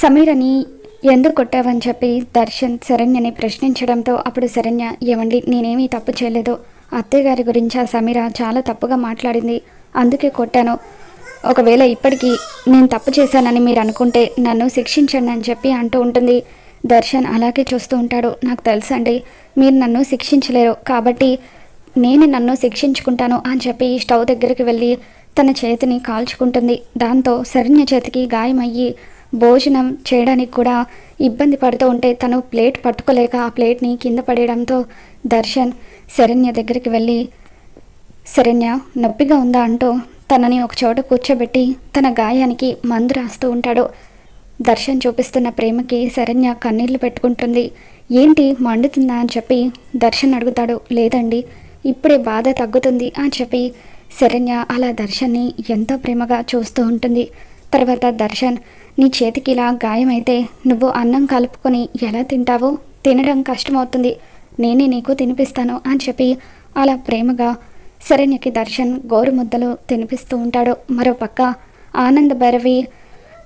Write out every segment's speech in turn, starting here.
సమీరని ఎందుకు కొట్టావని చెప్పి దర్శన్ శరణ్యని ప్రశ్నించడంతో అప్పుడు శరణ్య, ఏమండి నేనేమీ తప్పు చేయలేదు, అత్తయ్య గారి గురించి ఆ సమీర చాలా తప్పుగా మాట్లాడింది, అందుకే కొట్టాను. ఒకవేళ ఇప్పటికీ నేను తప్పు చేశానని మీరు అనుకుంటే నన్ను శిక్షించండి అని చెప్పి అంటూ ఉంటుంది. దర్శన్ అలాగే చూస్తూ ఉంటాడు. నాకు తెలుసండి మీరు నన్ను శిక్షించలేరు, కాబట్టి నేను నన్ను శిక్షించుకుంటాను అని చెప్పి స్టవ్ దగ్గరికి వెళ్ళి తన చేతిని కాల్చుకుంటుంది. దాంతో శరణ్య చేతికి గాయమయ్యి భోజనం చేయడానికి కూడా ఇబ్బంది పడుతూ ఉంటే తను ప్లేట్ పట్టుకోలేక ఆ ప్లేట్ని కింద పడేయడంతో దర్శన్ శరణ్య దగ్గరికి వెళ్ళి, శరణ్య నొప్పిగా ఉందా అంటూ తనని ఒక చోట కూర్చోబెట్టి తన గాయానికి మందు రాస్తూ ఉంటాడు. దర్శన్ చూపిస్తున్న ప్రేమకి శరణ్య కన్నీళ్లు పెట్టుకుంటుంది. ఏంటి మండుతుందా అని చెప్పి దర్శన్ అడుగుతాడు. లేదండి ఇప్పుడే బాధ తగ్గుతుంది అని చెప్పి శరణ్య అలా దర్శన్ని ఎంతో ప్రేమగా చూస్తూ ఉంటుంది. తర్వాత దర్శన్, నీ చేతికి ఇలా గాయమైతే నువ్వు అన్నం కలుపుకొని ఎలా తింటావో, తినడం కష్టమవుతుంది, నేనే నీకు తినిపిస్తాను అని చెప్పి అలా ప్రేమగా శరణ్యకి దర్శన్ గోరు ముద్దలు తినిపిస్తూ ఉంటాడు. మరోపక్క ఆనంద్ భైరవి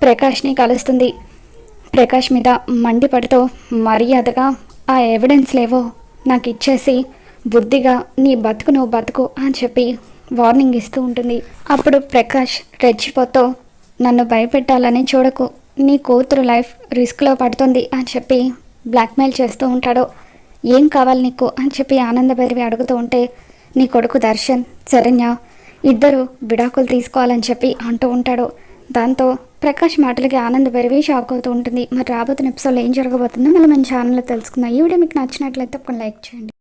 ప్రకాష్ని కలుస్తుంది. ప్రకాష్ మీద మండిపడుతూ, మర్యాదగా ఆ ఎవిడెన్స్ లేవో నాకు ఇచ్చేసి బుద్ధిగా నీ బతుకు నువ్వు బతుకు అని చెప్పి వార్నింగ్ ఇస్తూ ఉంటుంది. అప్పుడు ప్రకాష్ రెచ్చిపోతూ, నన్ను భయపెట్టాలని చూడకు, నీ కూతురు లైఫ్ రిస్క్లో పడుతుంది అని చెప్పి బ్లాక్మెయిల్ చేస్తూ ఉంటాడు. ఏం కావాలి నీకు అని చెప్పి ఆనందభైరవి అడుగుతూ ఉంటే, నీ కొడుకు దర్శన్ శరణ్య ఇద్దరు విడాకులు తీసుకోవాలని చెప్పి అంటూ ఉంటాడు. దాంతో ప్రకాష్ మాటలకి ఆనందభైరవి షాక్ అవుతూ ఉంటుంది. మరి రాబోతున్న ఎపిసోడ్లో ఏం జరగబోతుందో మళ్ళీ మన ఛానల్లో తెలుసుకుందాం. ఈ వీడియో మీకు నచ్చినట్లయితే ఒక లైక్ చేయండి.